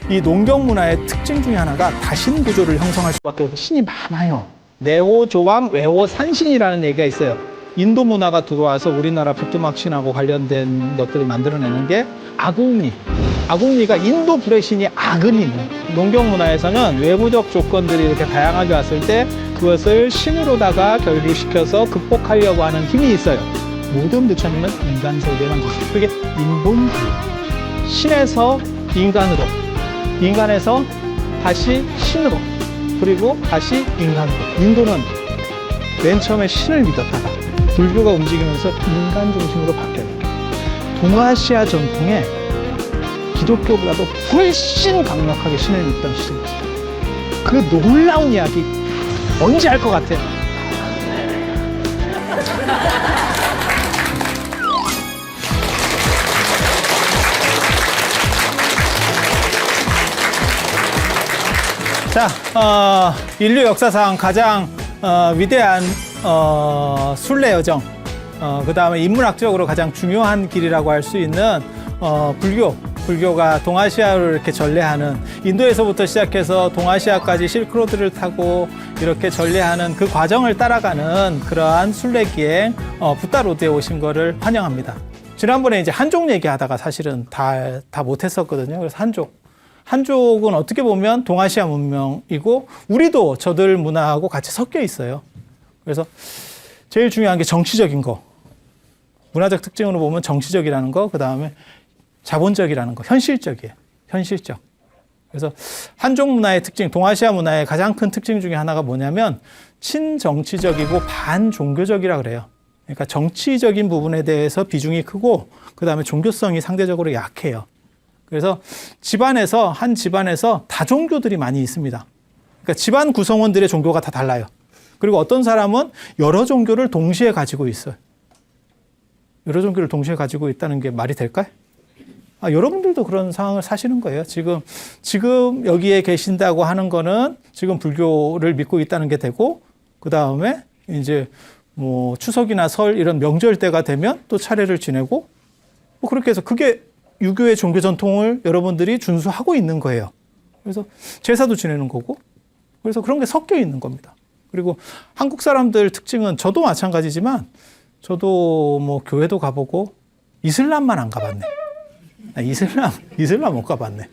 이 농경 문화의 특징 중에 하나가 다신 구조를 형성할 수밖에 없어요. 신이 많아요. 네오조왕 외호산신이라는 얘기가 있어요. 인도 문화가 들어와서 우리나라 부뚜막신하고 관련된 것들을 만들어내는 게 아궁리. 아궁리가 인도 불의 신이 아그니는 농경 문화에서는 외부적 조건들이 이렇게 다양하게 왔을 때 그것을 신으로다가 결부시켜서 극복하려고 하는 힘이 있어요. 모든 부처님은 인간 세계만 계세요. 그게 인본주의. 신에서 인간으로, 인간에서 다시 신으로, 그리고 다시 인간으로. 인도는 맨 처음에 신을 믿었다가 불교가 움직이면서 인간 중심으로 바뀌어요. 동아시아 전통에 기독교보다도 훨씬 강력하게 신을 믿던 시대입니다. 그 놀라운 이야기 뭔지 알 것 같아요. 자, 인류 역사상 가장 위대한 순례 여정, 그 다음에 인문학적으로 가장 중요한 길이라고 할 수 있는 불교가 동아시아로 이렇게 전래하는, 인도에서부터 시작해서 동아시아까지 실크로드를 타고 이렇게 전래하는 그 과정을 따라가는 그러한 순례기행 붓다로드에 오신 거를 환영합니다. 지난번에 이제 한족 얘기하다가 사실은 다 못했었거든요. 그래서 한족은 어떻게 보면 동아시아 문명이고 우리도 저들 문화하고 같이 섞여 있어요. 그래서 제일 중요한 게 정치적인 거. 문화적 특징으로 보면 정치적이라는 거, 그 다음에 자본적이라는 거, 현실적이에요. 현실적. 그래서 한족 문화의 특징, 동아시아 문화의 가장 큰 특징 중에 하나가 뭐냐면 친정치적이고 반종교적이라 그래요. 그러니까 정치적인 부분에 대해서 비중이 크고 그 다음에 종교성이 상대적으로 약해요. 그래서 한 집안에서 다종교들이 많이 있습니다. 그러니까 집안 구성원들의 종교가 다 달라요. 그리고 어떤 사람은 여러 종교를 동시에 가지고 있어요. 여러 종교를 동시에 가지고 있다는 게 말이 될까요? 여러분들도 그런 상황을 사시는 거예요. 지금 여기에 계신다고 하는 거는 지금 불교를 믿고 있다는 게 되고, 그 다음에 이제 뭐 추석이나 설 이런 명절 때가 되면 또 차례를 지내고, 뭐 그렇게 해서 그게 유교의 종교 전통을 여러분들이 준수하고 있는 거예요. 그래서 제사도 지내는 거고, 그래서 그런 게 섞여 있는 겁니다. 그리고 한국 사람들 특징은 저도 마찬가지지만 저도 뭐 교회도 가보고 이슬람만 안 가봤네. 이슬람 못 가봤네.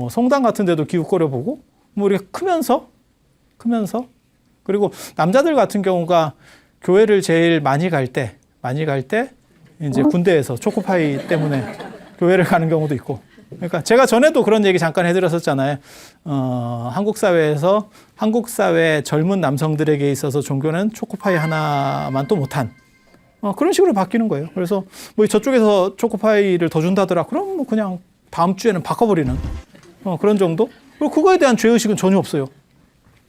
성당 같은 데도 기웃거려 보고, 뭐 이렇게 크면서, 그리고 남자들 같은 경우가 교회를 제일 많이 갈 때, 이제 군대에서 초코파이 때문에 교회를 가는 경우도 있고. 그러니까 제가 전에도 그런 얘기 잠깐 해드렸었잖아요. 한국 사회 젊은 남성들에게 있어서 종교는 초코파이 하나만 또 못한, 그런 식으로 바뀌는 거예요. 그래서 뭐 저쪽에서 초코파이를 더 준다더라. 그럼 뭐 그냥 다음 주에는 바꿔버리는 그런 정도? 그리고 그거에 대한 죄의식은 전혀 없어요.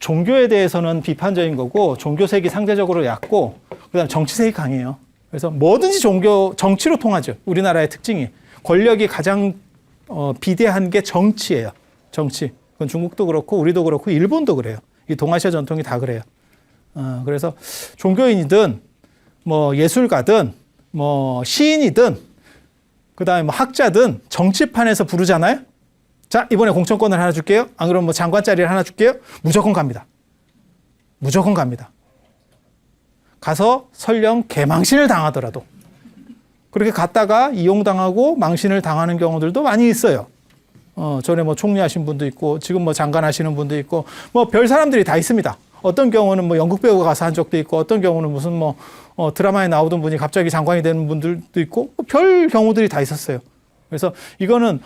종교에 대해서는 비판적인 거고, 종교색이 상대적으로 얕고, 그 다음에 정치색이 강해요. 그래서 뭐든지 정치로 통하죠. 우리나라의 특징이. 권력이 가장 비대한 게 정치예요. 정치. 그건 중국도 그렇고, 우리도 그렇고, 일본도 그래요. 이 동아시아 전통이 다 그래요. 그래서 종교인이든, 뭐 예술가든, 뭐 시인이든, 그 다음에 뭐 학자든 정치판에서 부르잖아요. 자, 이번에 공천권을 하나 줄게요. 안 그러면 뭐 장관 자리를 하나 줄게요. 무조건 갑니다. 가서 설령 개망신을 당하더라도 그렇게 갔다가 이용당하고 망신을 당하는 경우들도 많이 있어요. 전에 뭐 총리하신 분도 있고, 지금 뭐 장관 하시는 분도 있고, 뭐 별 사람들이 다 있습니다. 어떤 경우는 뭐 연극 배우가 가서 한 적도 있고, 어떤 경우는 무슨 뭐 드라마에 나오던 분이 갑자기 장관이 되는 분들도 있고, 별 경우들이 다 있었어요. 그래서 이거는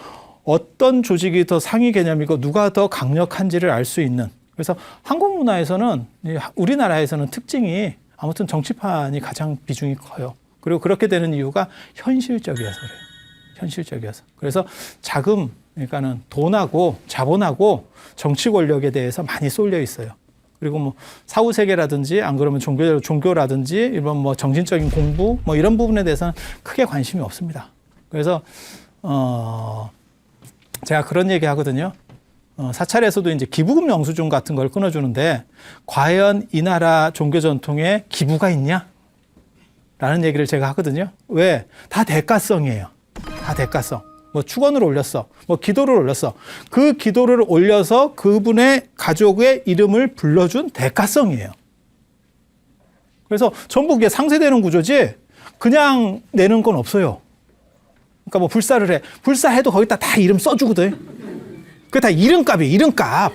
어떤 조직이 더 상위 개념이고 누가 더 강력한지를 알 수 있는. 그래서 한국 문화에서는, 우리나라에서는 특징이 아무튼 정치판이 가장 비중이 커요. 그리고 그렇게 되는 이유가 현실적이어서 그래요. 현실적이어서. 그래서 자금, 그러니까는 돈하고 자본하고 정치 권력에 대해서 많이 쏠려 있어요. 그리고 뭐 사후 세계라든지, 안 그러면 종교라든지, 이런 뭐 정신적인 공부, 뭐 이런 부분에 대해서는 크게 관심이 없습니다. 그래서 제가 그런 얘기 하거든요. 사찰에서도 이제 기부금 영수증 같은 걸 끊어주는데, 과연 이 나라 종교 전통에 기부가 있냐? 라는 얘기를 제가 하거든요. 왜? 다 대가성이에요. 다 대가성. 뭐 축원을 올렸어. 뭐 기도를 올렸어. 그 기도를 올려서 그분의 가족의 이름을 불러준 대가성이에요. 그래서 전부 그게 상쇄되는 구조지 그냥 내는 건 없어요. 그러니까 뭐 불사를 해. 불사해도 거기다 다 이름 써주거든. 그게 다 이름값이에요. 이름값.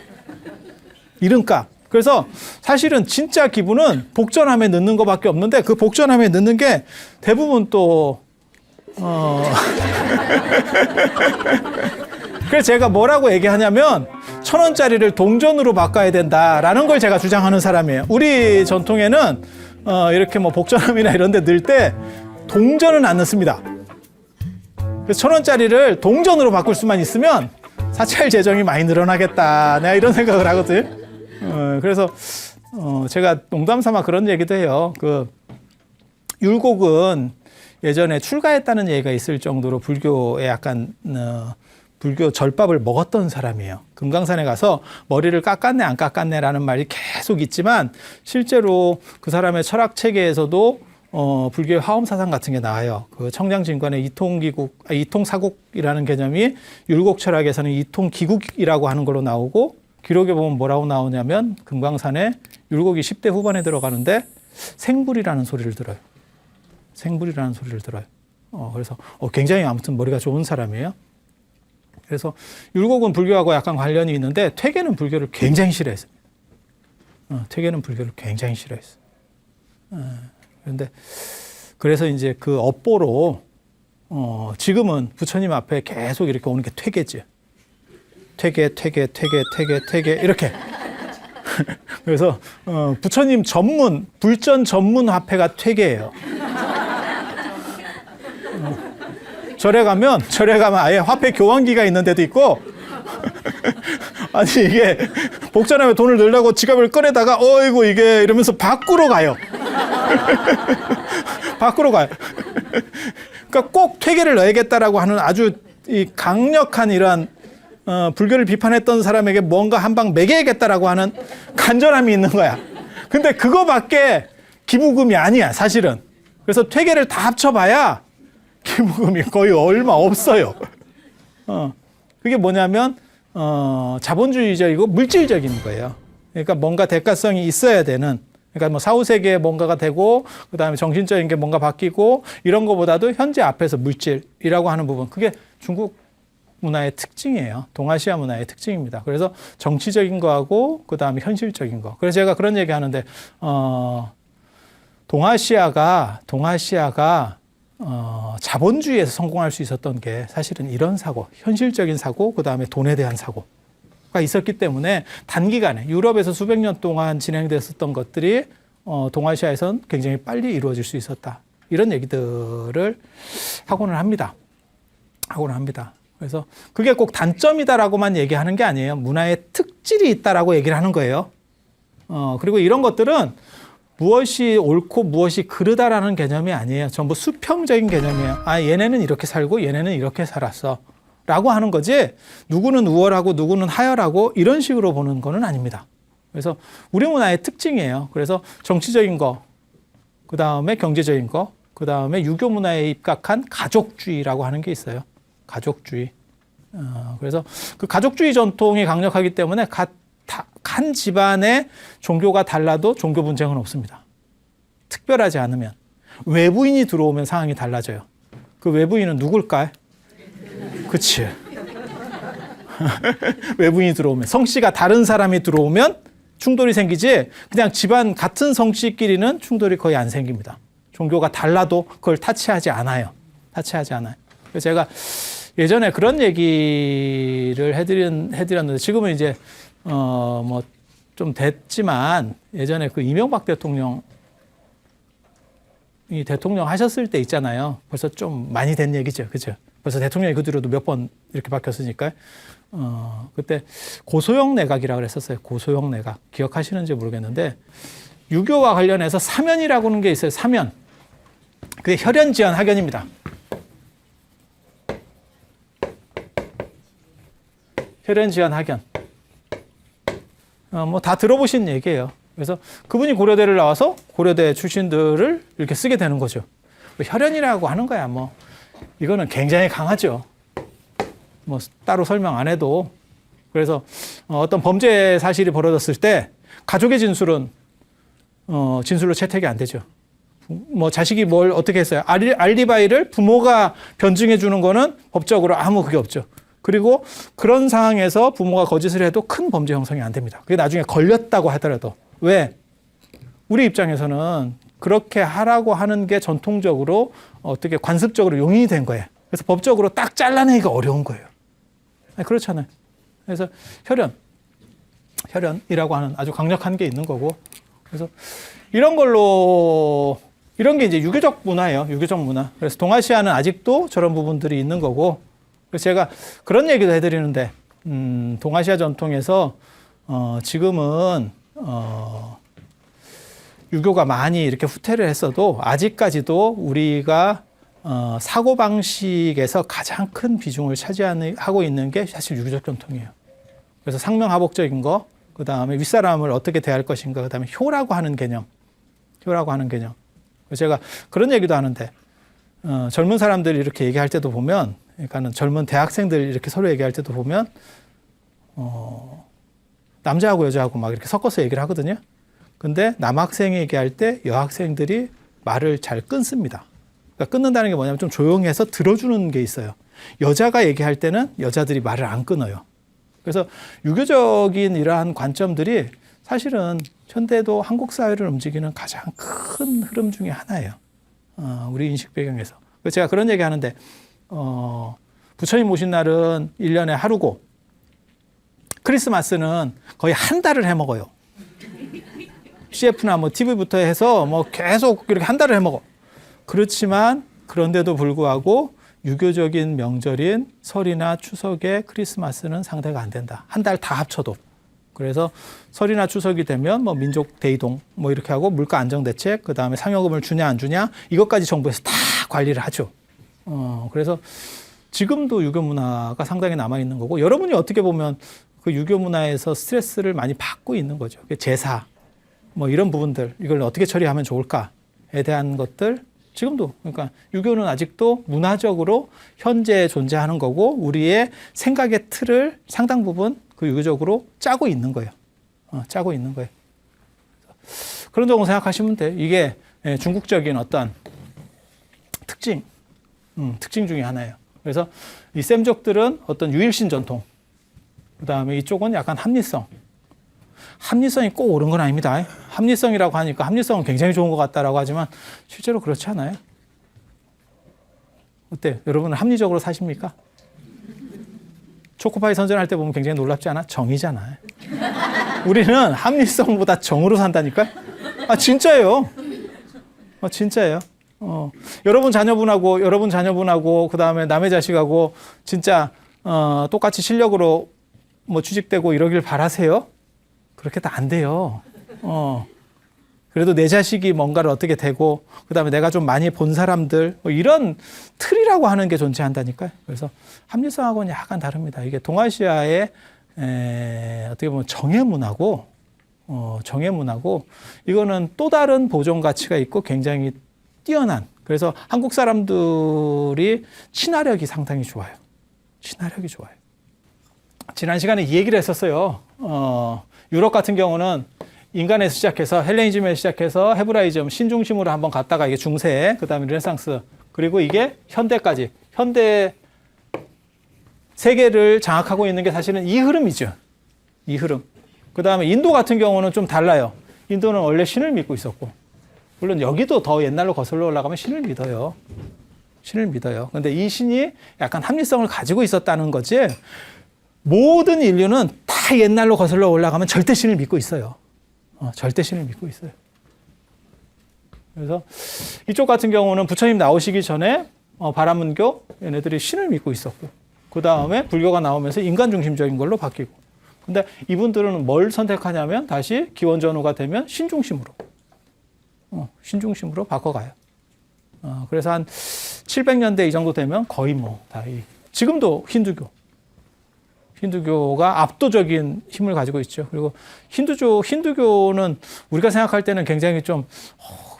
이름값. 그래서 사실은 진짜 기부는 복전함에 넣는 것밖에 없는데 그 복전함에 넣는 게 대부분 또 그래서 제가 뭐라고 얘기하냐면 1,000원짜리를 동전으로 바꿔야 된다라는 걸 제가 주장하는 사람이에요. 우리 전통에는 이렇게 뭐 복전함이나 이런 데 넣을 때 동전은 안 넣습니다. 그래서 1,000원짜리를 동전으로 바꿀 수만 있으면 사찰 재정이 많이 늘어나겠다. 내가 이런 생각을 하거든. 그래서 제가 농담 삼아 그런 얘기도 해요. 그 율곡은 예전에 출가했다는 얘기가 있을 정도로 불교에 약간 불교 절밥을 먹었던 사람이에요. 금강산에 가서 머리를 깎았네 안 깎았네라는 말이 계속 있지만 실제로 그 사람의 철학 체계에서도 불교의 화엄 사상 같은 게 나와요. 그 청량진관의 이통사국이라는 개념이 율곡 철학에서는 이통기국이라고 하는 걸로 나오고 기록에 보면 뭐라고 나오냐면 금강산에 율곡이 10대 후반에 들어가는데 생불이라는 소리를 들어요. 생불이라는 소리를 들어요. 그래서 굉장히 아무튼 머리가 좋은 사람이에요. 그래서 율곡은 불교하고 약간 관련이 있는데 퇴계는 불교를 굉장히 싫어했어요. 퇴계는 불교를 굉장히 싫어했어요. 그런데 그래서 이제 그 업보로 지금은 부처님 앞에 계속 이렇게 오는 게 퇴계지. 퇴계 이렇게. 그래서 부처님 전문 불전 전문 화폐가 퇴계예요. 절에 가면 아예 화폐 교환기가 있는 데도 있고 아니 이게 복전함에 돈을 넣으려고 지갑을 꺼내다가 어이구 이게 이러면서 밖으로 가요. 밖으로 가요. 그러니까 꼭 퇴계를 넣어야겠다라고 하는 아주 이 강력한 이러한 불교를 비판했던 사람에게 뭔가 한 방 매겨야겠다라고 하는 간절함이 있는 거야. 근데 그거밖에 기부금이 아니야, 사실은. 그래서 퇴계를 다 합쳐봐야 기부금이 거의 얼마 없어요. 그게 뭐냐면 자본주의적이고 물질적인 거예요. 그러니까 뭔가 대가성이 있어야 되는. 그러니까 뭐 사후세계에 뭔가가 되고 그다음에 정신적인 게 뭔가 바뀌고 이런 거보다도 현재 앞에서 물질이라고 하는 부분. 그게 중국 문화의 특징이에요. 동아시아 문화의 특징입니다. 그래서 정치적인 거하고 그다음에 현실적인 거. 그래서 제가 그런 얘기 하는데 동아시아가 자본주의에서 성공할 수 있었던 게 사실은 이런 사고, 현실적인 사고, 그다음에 돈에 대한 사고가 있었기 때문에 단기간에 유럽에서 수백 년 동안 진행됐었던 것들이 동아시아에선 굉장히 빨리 이루어질 수 있었다. 이런 얘기들을 하고는 합니다. 그래서 그게 꼭 단점이다라고만 얘기하는 게 아니에요. 문화의 특질이 있다라고 얘기를 하는 거예요. 그리고 이런 것들은 무엇이 옳고 무엇이 그르다라는 개념이 아니에요. 전부 수평적인 개념이에요. 아, 얘네는 이렇게 살고 얘네는 이렇게 살았어. 라고 하는 거지, 누구는 우월하고 누구는 하열하고 이런 식으로 보는 거는 아닙니다. 그래서 우리 문화의 특징이에요. 그래서 정치적인 거, 그 다음에 경제적인 거, 그 다음에 유교 문화에 입각한 가족주의라고 하는 게 있어요. 가족주의. 그래서 그 가족주의 전통이 강력하기 때문에 한 집안의 종교가 달라도 종교 분쟁은 없습니다. 특별하지 않으면. 외부인이 들어오면 상황이 달라져요. 그 외부인은 누굴까요? 그치. 외부인이 들어오면. 성씨가 다른 사람이 들어오면 충돌이 생기지, 그냥 집안 같은 성씨끼리는 충돌이 거의 안 생깁니다. 종교가 달라도 그걸 타치하지 않아요. 그래서 제가 예전에 그런 얘기를 해드렸는데, 지금은 이제 뭐 좀 됐지만, 예전에 그 이명박 대통령이 대통령 하셨을 때 있잖아요. 벌써 좀 많이 된 얘기죠, 그죠? 벌써 대통령이 그 뒤로도 몇 번 이렇게 바뀌었으니까. 그때 고소영 내각이라고 그랬었어요. 고소영 내각. 기억하시는지 모르겠는데, 유교와 관련해서 사면이라고 하는 게 있어요. 사면. 그게 혈연지연 학연입니다. 혈연지연 학연. 뭐 다 들어보신 얘기예요. 그래서 그분이 고려대를 나와서 고려대 출신들을 이렇게 쓰게 되는 거죠. 혈연이라고 하는 거야. 뭐 이거는 굉장히 강하죠. 뭐 따로 설명 안 해도. 그래서 어떤 범죄 사실이 벌어졌을 때 가족의 진술은 진술로 채택이 안 되죠. 뭐 자식이 뭘 어떻게 했어요? 알리바이를 부모가 변증해 주는 거는 법적으로 아무 그게 없죠. 그리고 그런 상황에서 부모가 거짓을 해도 큰 범죄 형성이 안 됩니다. 그게 나중에 걸렸다고 하더라도. 왜? 우리 입장에서는 그렇게 하라고 하는 게 전통적으로 어떻게 관습적으로 용인이 된 거예요. 그래서 법적으로 딱 잘라내기가 어려운 거예요. 그렇잖아요. 그래서 혈연이라고 하는 아주 강력한 게 있는 거고. 그래서 이런 게 이제 유교적 문화예요. 유교적 문화. 그래서 동아시아는 아직도 저런 부분들이 있는 거고. 그래서 제가 그런 얘기도 해드리는데, 동아시아 전통에서, 지금은, 유교가 많이 이렇게 후퇴를 했어도 아직까지도 우리가 사고방식에서 가장 큰 비중을 차지하고 있는 게 사실 유교적 전통이에요. 그래서 상명하복적인 거, 그 다음에 윗사람을 어떻게 대할 것인가, 그 다음에 효라고 하는 개념. 그래서 제가 그런 얘기도 하는데, 젊은 사람들이 이렇게 얘기할 때도 보면, 그러니까는 젊은 대학생들 이렇게 서로 얘기할 때도 보면, 남자하고 여자하고 막 이렇게 섞어서 얘기를 하거든요. 근데 남학생이 얘기할 때 여학생들이 말을 잘 끊습니다. 그러니까 끊는다는 게 뭐냐면 좀 조용해서 들어주는 게 있어요. 여자가 얘기할 때는 여자들이 말을 안 끊어요. 그래서 유교적인 이러한 관점들이 사실은 현대도 한국 사회를 움직이는 가장 큰 흐름 중에 하나예요. 우리 인식 배경에서. 그래서 제가 그런 얘기 하는데, 부처님 오신 날은 1년에 하루고, 크리스마스는 거의 한 달을 해 먹어요. CF나 뭐 TV부터 해서 뭐 계속 이렇게 한 달을 해 먹어. 그렇지만 그런데도 불구하고 유교적인 명절인 설이나 추석에 크리스마스는 상대가 안 된다. 한 달 다 합쳐도. 그래서 설이나 추석이 되면 뭐 민족 대이동 뭐 이렇게 하고 물가 안정 대책, 그 다음에 상여금을 주냐 안 주냐 이것까지 정부에서 다 관리를 하죠. 그래서 지금도 유교 문화가 상당히 남아 있는 거고, 여러분이 어떻게 보면 그 유교 문화에서 스트레스를 많이 받고 있는 거죠. 제사 뭐 이런 부분들, 이걸 어떻게 처리하면 좋을까에 대한 것들, 지금도, 그러니까 유교는 아직도 문화적으로 현재 존재하는 거고, 우리의 생각의 틀을 상당 부분 그 유교적으로 짜고 있는 거예요. 짜고 있는 거예요. 그런 정도 생각하시면 돼. 이게 중국적인 어떤 특징 중에 하나예요. 그래서 이 셈족들은 어떤 유일신 전통, 그 다음에 이쪽은 약간 합리성. 합리성이 꼭 옳은 건 아닙니다. 합리성이라고 하니까 합리성은 굉장히 좋은 것 같다라고 하지만 실제로 그렇지 않아요. 어때요? 여러분은 합리적으로 사십니까? 초코파이 선전할 때 보면 굉장히 놀랍지 않아? 정이잖아요. 우리는 합리성보다 정으로 산다니까? 진짜예요. 진짜예요. 여러분 자녀분하고, 그 다음에 남의 자식하고, 진짜, 똑같이 실력으로 뭐 취직되고 이러길 바라세요? 그렇게 다 안 돼요. 그래도 내 자식이 뭔가를 어떻게 되고, 그 다음에 내가 좀 많이 본 사람들, 뭐 이런 틀이라고 하는 게 존재한다니까요. 그래서 합리성하고는 약간 다릅니다. 이게 동아시아의, 어떻게 보면 정예문화고, 이거는 또 다른 보존 가치가 있고 굉장히 뛰어난, 그래서 한국 사람들이 친화력이 상당히 좋아요. 지난 시간에 이 얘기를 했었어요. 유럽 같은 경우는 인간에서 시작해서 헬레니즘에서 시작해서 헤브라이즘 신중심으로 한번 갔다가 이게 중세, 그 다음에 르네상스, 그리고 이게 현대까지, 현대 세계를 장악하고 있는 게 사실은 이 흐름이죠. 이 흐름. 그 다음에 인도 같은 경우는 좀 달라요. 인도는 원래 신을 믿고 있었고, 물론 여기도 더 옛날로 거슬러 올라가면 신을 믿어요. 근데 이 신이 약간 합리성을 가지고 있었다는 거지, 모든 인류는 다 옛날로 거슬러 올라가면 절대 신을 믿고 있어요. 그래서 이쪽 같은 경우는 부처님 나오시기 전에 바라문교 얘네들이 신을 믿고 있었고, 그 다음에 불교가 나오면서 인간 중심적인 걸로 바뀌고, 근데 이분들은 뭘 선택하냐면 다시 기원전후가 되면 신중심으로 바꿔가요. 그래서 한 700년대 이 정도 되면 거의 다 지금도 힌두교가 압도적인 힘을 가지고 있죠. 그리고 힌두교는 우리가 생각할 때는 굉장히 좀,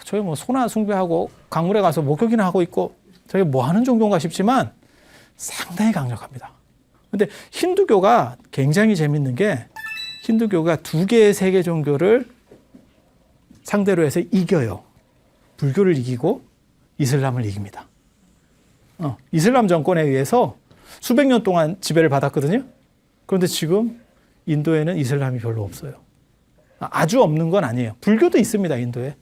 저희 뭐 소나 숭배하고 강물에 가서 목욕이나 하고 있고, 저게 뭐 하는 종교인가 싶지만 상당히 강력합니다. 근데 힌두교가 굉장히 재밌는 게 힌두교가 2개, 3개 종교를 상대로 해서 이겨요. 불교를 이기고 이슬람을 이깁니다. 이슬람 정권에 의해서 수백 년 동안 지배를 받았거든요. 그런데 지금 인도에는 이슬람이 별로 없어요. 아주 없는 건 아니에요. 불교도 있습니다, 인도에.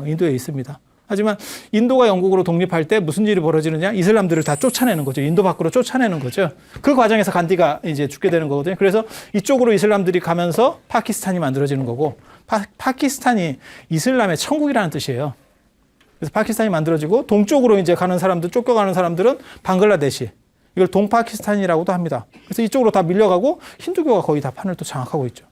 인도에 있습니다. 하지만 인도가 영국으로 독립할 때 무슨 일이 벌어지느냐? 이슬람들을 다 쫓아내는 거죠. 인도 밖으로 쫓아내는 거죠. 그 과정에서 간디가 이제 죽게 되는 거거든요. 그래서 이쪽으로 이슬람들이 가면서 파키스탄이 만들어지는 거고, 파키스탄이 이슬람의 천국이라는 뜻이에요. 그래서 파키스탄이 만들어지고 동쪽으로 이제 가는 사람들, 쫓겨가는 사람들은 방글라데시, 이걸 동파키스탄이라고도 합니다. 그래서 이쪽으로 다 밀려가고 힌두교가 거의 다 판을 또 장악하고 있죠.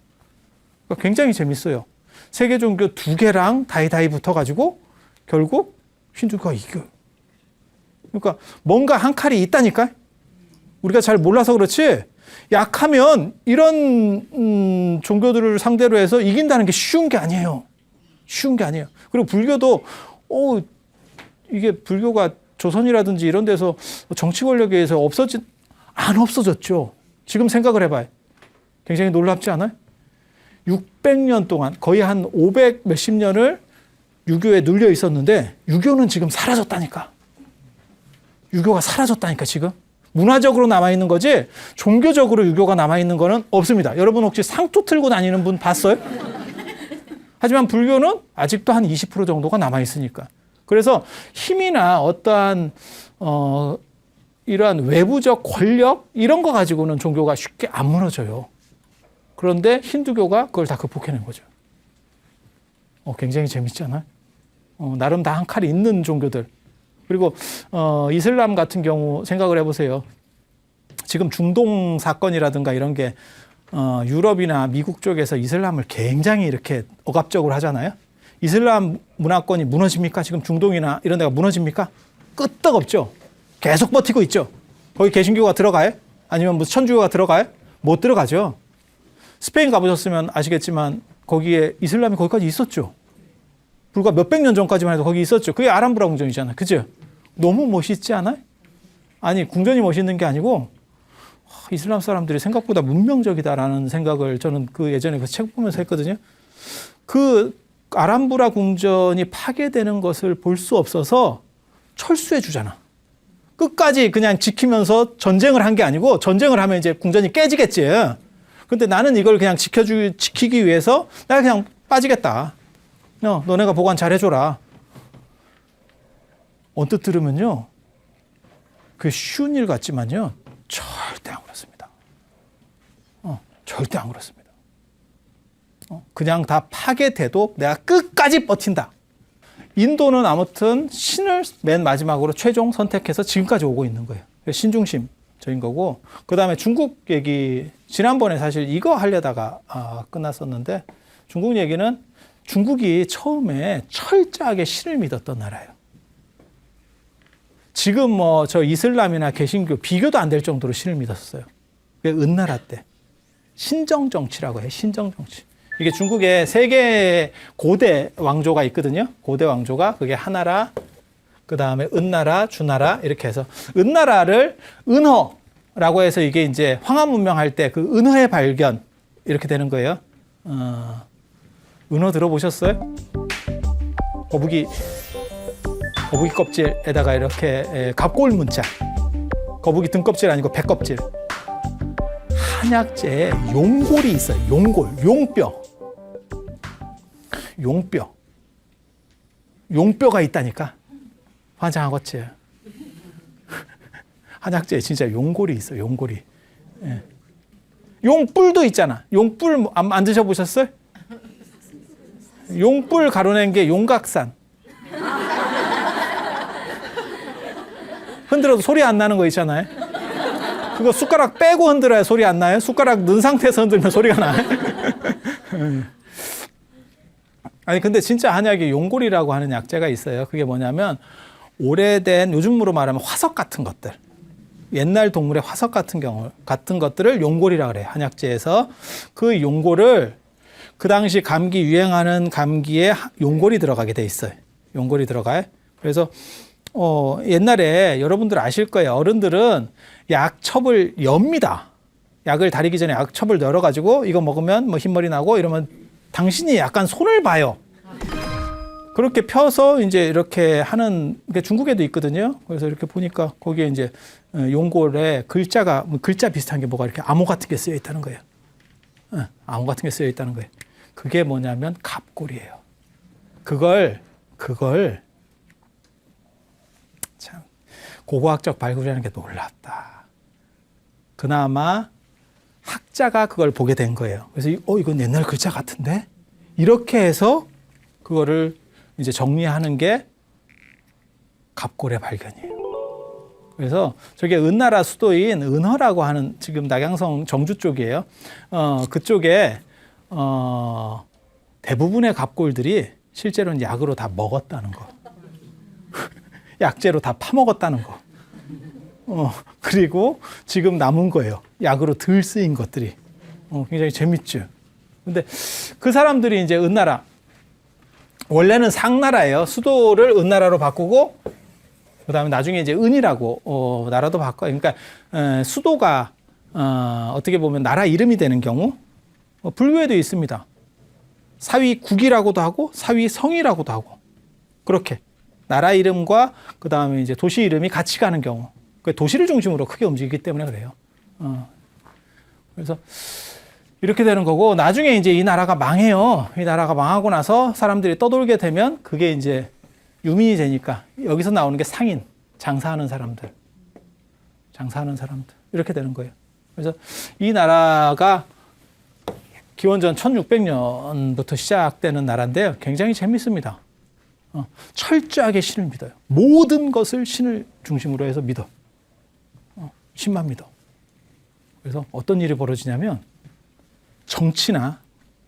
그러니까 굉장히 재밌어요. 세계 종교 2개랑 다이다이 붙어가지고 결국 힌두교가 이겨요. 그러니까 뭔가 한 칼이 있다니까. 우리가 잘 몰라서 그렇지 약하면 이런 종교들을 상대로 해서 이긴다는 게 쉬운 게 아니에요. 쉬운 게 아니에요. 그리고 불교도 이게 불교가 조선이라든지 이런 데서 정치 권력에 의해서 안 없어졌죠. 지금 생각을 해봐요. 굉장히 놀랍지 않아요? 600년 동안 거의 한 500 몇십 년을 유교에 눌려 있었는데 유교는 지금 사라졌다니까. 유교가 사라졌다니까 지금. 문화적으로 남아있는 거지 종교적으로 유교가 남아있는 거는 없습니다. 여러분 혹시 상투 틀고 다니는 분 봤어요? 하지만 불교는 아직도 한 20% 정도가 남아있으니까. 그래서 힘이나 어떠한 이러한 외부적 권력 이런 거 가지고는 종교가 쉽게 안 무너져요. 그런데 힌두교가 그걸 다 극복해낸 거죠. 굉장히 재밌잖아요. 나름 다 한 칼이 있는 종교들. 그리고 이슬람 같은 경우 생각을 해보세요. 지금 중동 사건이라든가 이런 게 유럽이나 미국 쪽에서 이슬람을 굉장히 이렇게 억압적으로 하잖아요. 이슬람 문화권이 무너집니까? 지금 중동이나 이런 데가 무너집니까? 끄떡없죠. 계속 버티고 있죠. 거기 개신교가 들어가요? 아니면 무슨 천주교가 들어가요? 못 들어가죠. 스페인 가보셨으면 아시겠지만 거기에 이슬람이 거기까지 있었죠. 불과 몇백 년 전까지만 해도 거기 있었죠. 그게 아람브라 궁전이잖아요. 그죠? 너무 멋있지 않아요? 아니 궁전이 멋있는 게 아니고 이슬람 사람들이 생각보다 문명적이다라는 생각을 저는 그 예전에 그 책 보면서 했거든요. 그 아람브라 궁전이 파괴되는 것을 볼 수 없어서 철수해 주잖아. 끝까지 그냥 지키면서 전쟁을 한 게 아니고 전쟁을 하면 이제 궁전이 깨지겠지. 근데 나는 이걸 그냥 지키기 위해서 내가 그냥 빠지겠다. 너네가 보관 잘 해줘라. 언뜻 들으면요. 그게 쉬운 일 같지만요. 절대 안 그렇습니다. 절대 안 그렇습니다. 그냥 다 파괴돼도 내가 끝까지 버틴다. 인도는 아무튼 신을 맨 마지막으로 최종 선택해서 지금까지 오고 있는 거예요. 신중심적인 거고, 그 다음에 중국 얘기, 지난번에 사실 이거 하려다가 끝났었는데, 중국 얘기는 중국이 처음에 철저하게 신을 믿었던 나라예요. 지금 저 이슬람이나 개신교 비교도 안 될 정도로 신을 믿었어요. 그게 은나라 때. 신정정치라고 해요. 신정정치. 이게 중국에 3개의 고대 왕조가 있거든요. 고대 왕조가 그게 하나라, 그 다음에 은나라, 주나라 이렇게 해서 은나라를 은허라고 해서 이게 이제 황한 문명 할 때 그 은허의 발견 이렇게 되는 거예요. 은허 들어보셨어요? 거북이 껍질에다가 이렇게 갑골 문자. 거북이 등껍질 아니고 배껍질. 한약재에 용골이 있어요. 용골, 용뼈가 있다니까. 환장하겠지. 한약재에 진짜 용골이 있어요. 용골이. 예. 용뿔도 있잖아. 용뿔 안 드셔보셨어요? 용뿔 가루낸 게 용각산. 흔들어도 소리 안 나는 거 있잖아요. 그거 숟가락 빼고 흔들어야 소리 안 나요? 숟가락 넣은 상태에서 흔들면 소리가 나요? 아니 근데 진짜 한약에 용골이라고 하는 약재가 있어요. 그게 뭐냐면 오래된, 요즘으로 말하면 화석 같은 것들, 옛날 동물의 화석 같은 것들을 용골이라고 그래요. 한약재에서 그 용골을 그 당시 감기 유행하는 감기에 용골이 들어가게 돼 있어요. 용골이 들어가요. 그래서 옛날에 여러분들 아실 거예요. 어른들은 약첩을 엽니다. 약을 다리기 전에 약첩을 열어가지고 이거 먹으면 뭐 흰머리 나고 이러면 당신이 약간 손을 봐요. 그렇게 펴서 이제 이렇게 하는 게 중국에도 있거든요. 그래서 이렇게 보니까 거기에 이제 용골에 글자 비슷한 게 뭐가 이렇게 암호 같은 게 쓰여 있다는 거예요. 암호 같은 게 쓰여 있다는 거예요. 그게 뭐냐면 갑골이에요. 그걸 참 고고학적 발굴이라는 게 놀랍다. 그나마 학자가 그걸 보게 된 거예요. 그래서 이건 옛날 글자 같은데? 이렇게 해서 그거를 이제 정리하는 게 갑골의 발견이에요. 그래서 저게 은나라 수도인 은허라고 하는 지금 낙양성 정주 쪽이에요. 그쪽에 대부분의 갑골들이 실제로는 약으로 다 먹었다는 거. 약재로 다 파먹었다는 거. 그리고 지금 남은 거예요. 약으로 덜 쓰인 것들이. 굉장히 재밌죠. 근데 그 사람들이 이제 은나라, 원래는 상나라예요. 수도를 은나라로 바꾸고, 그 다음에 나중에 이제 은이라고, 나라도 바꿔요. 그러니까, 수도가, 어떻게 보면 나라 이름이 되는 경우, 불교에도 있습니다. 사위국이라고도 하고, 사위성이라고도 하고, 그렇게. 나라 이름과 그 다음에 이제 도시 이름이 같이 가는 경우. 도시를 중심으로 크게 움직이기 때문에 그래요. 그래서 이렇게 되는 거고, 나중에 이제 이 나라가 망해요. 이 나라가 망하고 나서 사람들이 떠돌게 되면 그게 이제 유민이 되니까 여기서 나오는 게 상인, 장사하는 사람들. 이렇게 되는 거예요. 그래서 이 나라가 기원전 1600년부터 시작되는 나라인데요. 굉장히 재밌습니다. 철저하게 신을 믿어요. 모든 것을 신을 중심으로 해서 믿어. 신만 믿어. 그래서 어떤 일이 벌어지냐면 정치나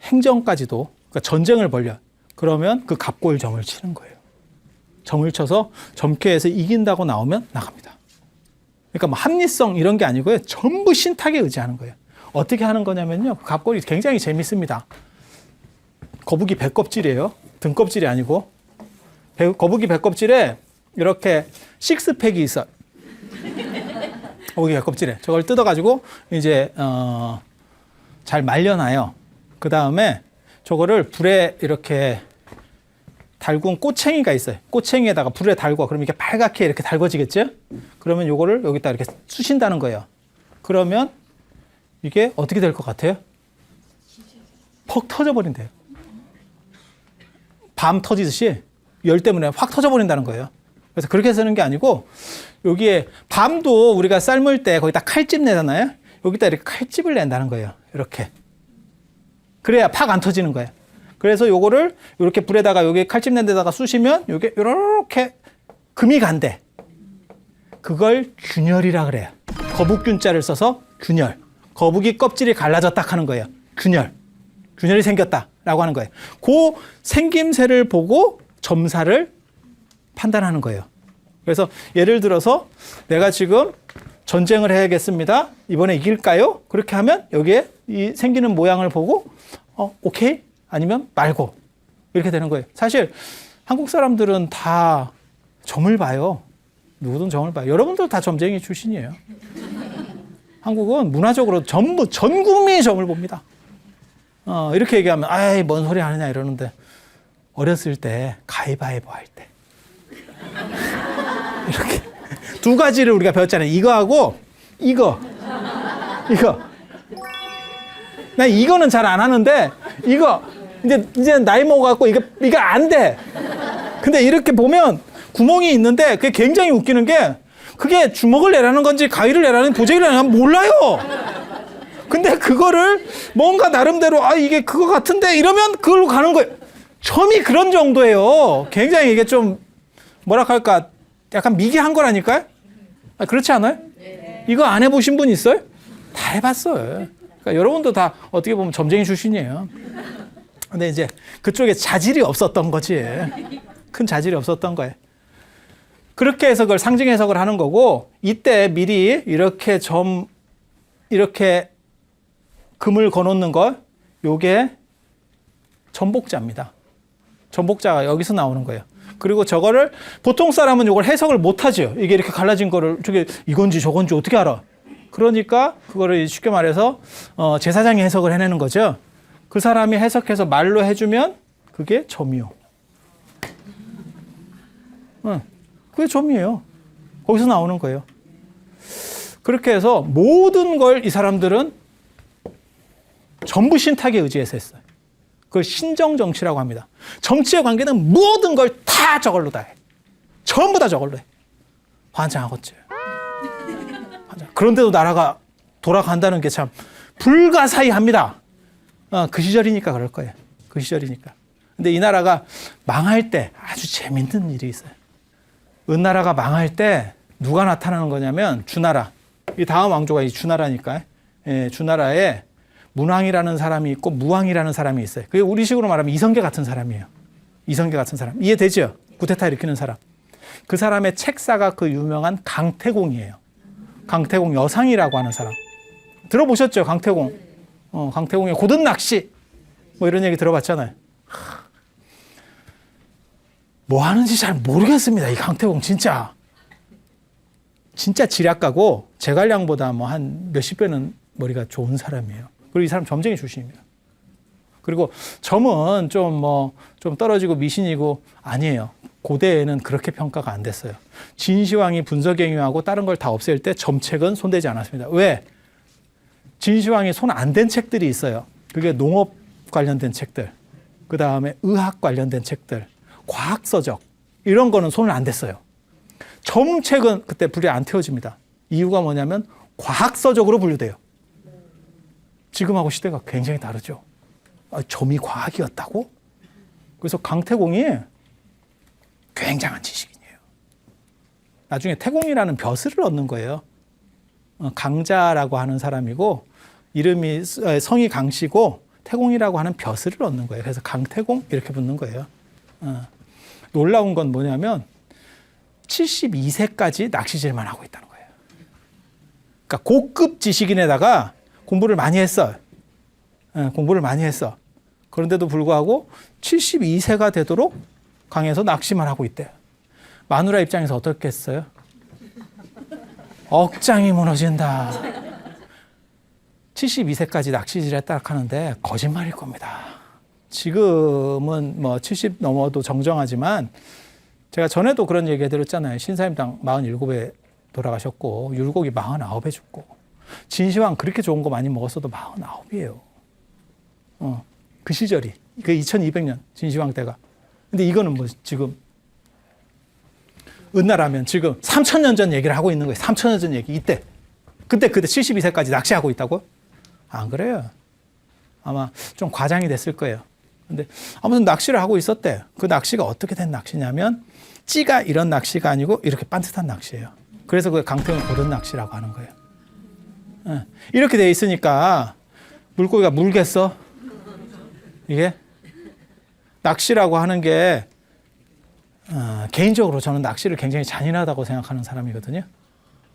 행정까지도, 그러니까 전쟁을 벌려. 그러면 그 갑골 점을 치는 거예요. 점을 쳐서 점괘에서 이긴다고 나오면 나갑니다. 그러니까 뭐 합리성 이런 게 아니고요. 전부 신탁에 의지하는 거예요. 어떻게 하는 거냐면요. 갑골이 굉장히 재밌습니다. 거북이 배껍질이에요. 등껍질이 아니고. 거북이 배껍질에 이렇게 식스팩이 있어요. 거북이 배껍질에. 저걸 뜯어가지고 이제 잘 말려놔요. 그 다음에 저거를 불에 이렇게 달군 꼬챙이가 있어요. 꼬챙이에다가 불에 달궈. 그러면 이게 빨갛게 이렇게 달궈지겠죠? 그러면 요거를 여기다 이렇게 쑤신다는 거예요. 그러면 이게 어떻게 될 것 같아요? 퍽 터져버린대요. 밤 터지듯이 열 때문에 확 터져버린다는 거예요. 그래서 그렇게 쓰는 게 아니고, 여기에 밤도 우리가 삶을 때 거기다 칼집 내잖아요. 여기다 이렇게 칼집을 낸다는 거예요. 이렇게. 그래야 팍 안 터지는 거예요. 그래서 요거를 이렇게 불에다가 여기 칼집 낸 데다가 쑤시면 요게 이렇게 금이 간대. 그걸 균열이라 그래요. 거북균자를 써서 균열. 거북이 껍질이 갈라졌다 하는 거예요. 균열이 생겼다라고 하는 거예요. 그 생김새를 보고 점사를 판단하는 거예요. 그래서 예를 들어서 내가 지금 전쟁을 해야겠습니다. 이번에 이길까요? 그렇게 하면 여기에 이 생기는 모양을 보고 오케이? 아니면 말고 이렇게 되는 거예요. 사실 한국 사람들은 다 점을 봐요. 누구든 점을 봐요. 여러분들 다 점쟁이 출신이에요. 한국은 문화적으로 전부 전 국민이 점을 봅니다. 이렇게 얘기하면 아이 뭔 소리 하느냐 이러는데, 어렸을 때 가위바위보 할 때 이렇게 두 가지를 우리가 배웠잖아요. 이거하고 이거. 나 이거는 잘 안 하는데 이거 이제 나이 먹어갖고 이거 안 돼. 근데 이렇게 보면 구멍이 있는데 그게 굉장히 웃기는 게, 그게 주먹을 내라는 건지 가위를 내라는 보재기를 내라는 건지 몰라요. 근데 그거를 뭔가 나름대로 이게 그거 같은데 이러면 그걸로 가는 거예요. 점이 그런 정도예요. 굉장히 이게 좀 뭐랄까 약간 미개한 거라니까요. 그렇지 않아요? 이거 안 해보신 분 있어요? 다 해봤어요. 그러니까 여러분도 다 어떻게 보면 점쟁이 출신이에요. 근데 이제 그쪽에 자질이 없었던 거지. 큰 자질이 없었던 거예요. 그렇게 해서 그걸 상징 해석을 하는 거고, 이때 미리 이렇게 이렇게 금을 거놓는 걸, 요게 전복자입니다. 전복자가 여기서 나오는 거예요. 그리고 저거를 보통 사람은 이걸 해석을 못 하죠. 이게 이렇게 갈라진 거를 저게 이건지 저건지 어떻게 알아? 그러니까 그거를 쉽게 말해서 제사장이 해석을 해내는 거죠. 그 사람이 해석해서 말로 해주면 그게 점이요. 그게 점이에요. 거기서 나오는 거예요. 그렇게 해서 모든 걸 이 사람들은 전부 신탁에 의지해서 했어요. 그걸 신정정치라고 합니다. 정치에 관계는 모든 걸 다 저걸로 다 해. 전부 다 저걸로 해. 환장하겠지. 그런데도 나라가 돌아간다는 게 참 불가사의합니다. 그 시절이니까 그럴 거예요. 그 시절이니까. 근데 이 나라가 망할 때 아주 재밌는 일이 있어요. 은나라가 망할 때 누가 나타나는 거냐면 주나라. 이 다음 왕조가 이 주나라니까. 예, 주나라에 문왕이라는 사람이 있고 무왕이라는 사람이 있어요. 그게 우리식으로 말하면 이성계 같은 사람이에요. 이성계 같은 사람. 이해되죠? 구테타 일으키는 사람. 그 사람의 책사가 그 유명한 강태공이에요. 강태공 여상이라고 하는 사람. 들어보셨죠? 강태공. 강태공의 고든 낚시. 뭐 이런 얘기 들어봤잖아요. 뭐 하는지 잘 모르겠습니다. 이 강태공 진짜. 진짜 지략가고 제갈량보다 뭐 한 몇십 배는 머리가 좋은 사람이에요. 그리고 이 사람 점쟁이 출신입니다. 그리고 점은 좀 떨어지고 미신이고 아니에요. 고대에는 그렇게 평가가 안 됐어요. 진시황이 분서경유하고 다른 걸 다 없앨 때 점책은 손대지 않았습니다. 왜? 진시황이 손 안 댄 책들이 있어요. 그게 농업 관련된 책들, 그 다음에 의학 관련된 책들, 과학서적 이런 거는 손을 안 댔어요. 점책은 그때 불이 안 태워집니다. 이유가 뭐냐면 과학서적으로 분류돼요. 지금하고 시대가 굉장히 다르죠. 점이 과학이었다고? 그래서 강태공이 굉장한 지식인이에요. 나중에 태공이라는 벼슬을 얻는 거예요. 강자라고 하는 사람이고 이름이 성이 강씨고 태공이라고 하는 벼슬을 얻는 거예요. 그래서 강태공 이렇게 붙는 거예요. 놀라운 건 뭐냐면 72세까지 낚시질만 하고 있다는 거예요. 그러니까 고급 지식인에다가 공부를 많이 했어요. 공부를 많이 했어. 그런데도 불구하고 72세가 되도록 강에서 낚시만 하고 있대요. 마누라 입장에서 어떻겠어요? 억장이 무너진다. 72세까지 낚시질 했다 하는데 거짓말일 겁니다. 지금은 뭐 70 넘어도 정정하지만 제가 전에도 그런 얘기 해드렸잖아요. 신사임당 47에 돌아가셨고 율곡이 49에 죽고 진시황 그렇게 좋은 거 많이 먹었어도 49이에요. 그 시절이 그 2200년 진시황 때가. 근데 이거는 뭐 지금 은나라면 지금 3000년 전 얘기를 하고 있는 거예요. 3000년 전 얘기 이때 그때 72세까지 낚시하고 있다고? 안 그래요. 아마 좀 과장이 됐을 거예요. 근데 아무튼 낚시를 하고 있었대. 그 낚시가 어떻게 된 낚시냐면 찌가 이런 낚시가 아니고 이렇게 반듯한 낚시예요. 그래서 그 강태공 고든 낚시라고 하는 거예요. 이렇게 돼 있으니까 물고기가 물겠어? 이게 낚시라고 하는 게 개인적으로 저는 낚시를 굉장히 잔인하다고 생각하는 사람이거든요.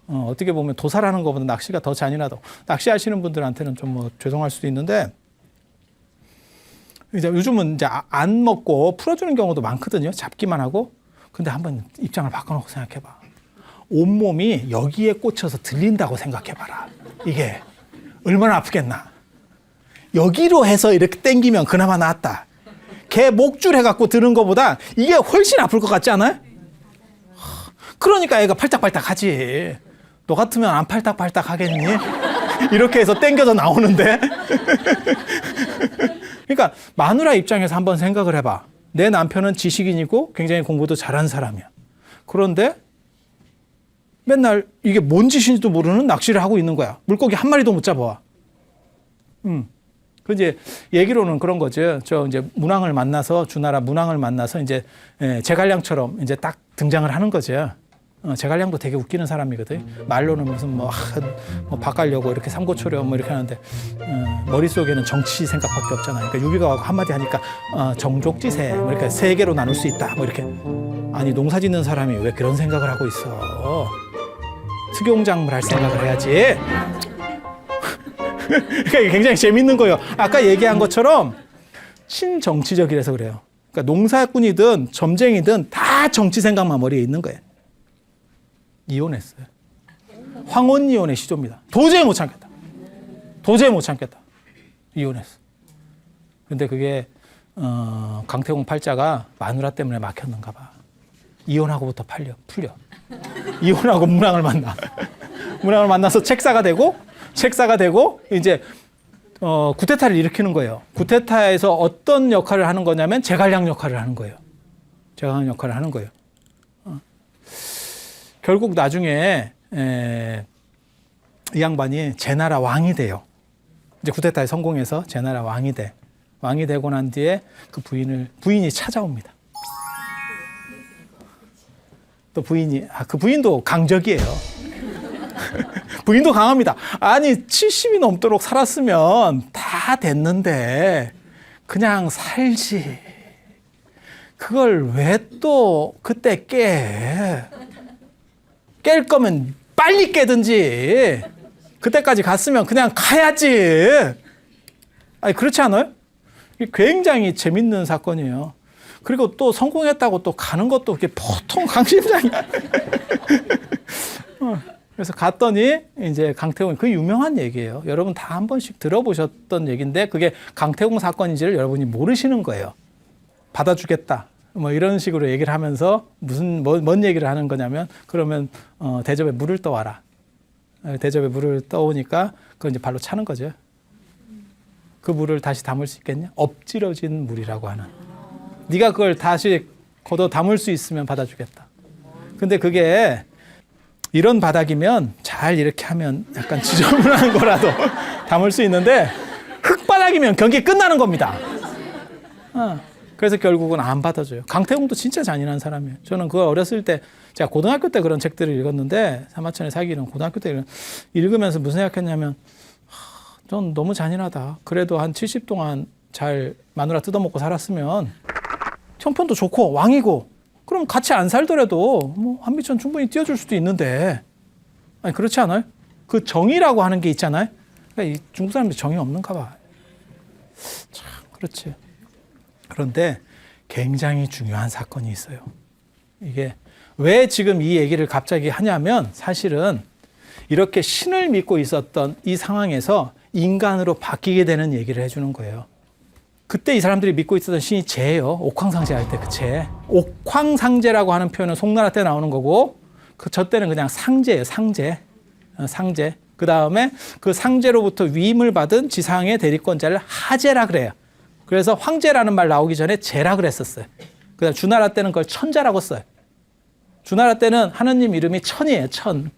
어떻게 보면 도살하는 것보다 낚시가 더 잔인하다고. 낚시하시는 분들한테는 좀 뭐 죄송할 수도 있는데 이제 요즘은 이제 안 먹고 풀어주는 경우도 많거든요. 잡기만 하고. 근데 한번 입장을 바꿔놓고 생각해봐. 온몸이 여기에 꽂혀서 들린다고 생각해봐라. 이게 얼마나 아프겠나. 여기로 해서 이렇게 당기면 그나마 낫다. 개 목줄 해갖고 드는 것보다 이게 훨씬 아플 것 같지 않아요? 그러니까 애가 팔딱팔딱 하지. 너 같으면 안 팔딱팔딱 하겠니? 이렇게 해서 당겨서 나오는데. 그러니까 마누라 입장에서 한번 생각을 해봐. 내 남편은 지식인이고 굉장히 공부도 잘한 사람이야. 그런데 맨날 이게 뭔 짓인지도 모르는 낚시를 하고 있는 거야. 물고기 한 마리도 못 잡아와. 그 이제 얘기로는 그런 거죠. 저 이제 문왕을 만나서 주나라 문왕을 만나서 이제 제갈량처럼 이제 딱 등장을 하는 거죠. 제갈량도 되게 웃기는 사람이거든. 말로는 무슨 뭐 바꾸려고 이렇게 삼고초려 뭐 이렇게 하는데 머릿속에는 정치 생각밖에 없잖아요. 그러니까 유비가 한마디 하니까 정족지세 뭐 이렇게 세 개로 나눌 수 있다 뭐 이렇게. 아니 농사 짓는 사람이 왜 그런 생각을 하고 있어? 수경작물 할 생각을 해야지. 그러니까 이게 굉장히 재밌는 거예요. 아까 얘기한 것처럼 친정치적이라서 그래요. 그러니까 농사꾼이든 점쟁이든 다 다 정치 생각만 머리에 있는 거예요. 이혼했어요. 황혼 이혼의 시조입니다. 도저히 못 참겠다. 도저히 못 참겠다. 이혼했어. 근데 그게 강태공 팔자가 마누라 때문에 막혔는가 봐. 이혼하고부터 풀려. 이혼하고 문왕을 만나. 문왕을 만나서 책사가 되고 이제 구테타를 일으키는 거예요. 구테타에서 어떤 역할을 하는 거냐면 제갈량 역할을 하는 거예요. 제갈량 역할을 하는 거예요. 결국 나중에 이 양반이 제나라 왕이 돼요. 이제 구테타에 성공해서 제나라 왕이 돼. 왕이 되고 난 뒤에 그 부인이 찾아옵니다. 또 그 부인도 강적이에요. 부인도 강합니다. 아니 70이 넘도록 살았으면 다 됐는데 그냥 살지. 그걸 왜 또 그때 깰 거면 빨리 깨든지. 그때까지 갔으면 그냥 가야지. 아니 그렇지 않아요? 굉장히 재밌는 사건이에요. 그리고 또 성공했다고 또 가는 것도 그렇게 보통 강심장이야. 그래서 갔더니 이제 강태공, 그 유명한 얘기예요. 여러분 다 한 번씩 들어보셨던 얘기인데 그게 강태공 사건인지를 여러분이 모르시는 거예요. 받아주겠다. 뭐 이런 식으로 얘기를 하면서 뭔 얘기를 하는 거냐면 그러면 대접에 물을 떠와라. 대접에 물을 떠오니까 그걸 이제 발로 차는 거죠. 그 물을 다시 담을 수 있겠냐? 엎질러진 물이라고 하는. 네가 그걸 다시 걷어 담을 수 있으면 받아주겠다. 근데 그게 이런 바닥이면 잘 이렇게 하면 약간 지저분한 거라도 담을 수 있는데 흙바닥이면 경기 끝나는 겁니다. 그래서 결국은 안 받아줘요. 강태공도 진짜 잔인한 사람이에요. 저는 그걸 어렸을 때 제가 고등학교 때 그런 책들을 읽었는데 사마천의 사기는 고등학교 때 읽으면서 무슨 생각했냐면 전 너무 잔인하다. 그래도 한 70 동안 잘 마누라 뜯어먹고 살았으면 형편도 좋고 왕이고 그럼 같이 안 살더라도 뭐 한미천 충분히 띄워줄 수도 있는데 아니 그렇지 않아요? 그 정의라고 하는 게 있잖아요. 그러니까 이 중국 사람들이 정이 없는가 봐. 참 그렇지. 그런데 굉장히 중요한 사건이 있어요. 이게 왜 지금 이 얘기를 갑자기 하냐면 사실은 이렇게 신을 믿고 있었던 이 상황에서 인간으로 바뀌게 되는 얘기를 해주는 거예요. 그때 이 사람들이 믿고 있었던 신이 재예요. 옥황상제 할 때 그 재. 옥황상제라고 하는 표현은 송나라 때 나오는 거고 저 때는 그냥 상제예요. 상제. 그 다음에 그 상제로부터 위임을 받은 지상의 대리권자를 하제라 그래요. 그래서 황제라는 말 나오기 전에 제라 그랬었어요. 그다음 주나라 때는 그걸 천자라고 써요. 주나라 때는 하느님 이름이 천이에요. 천.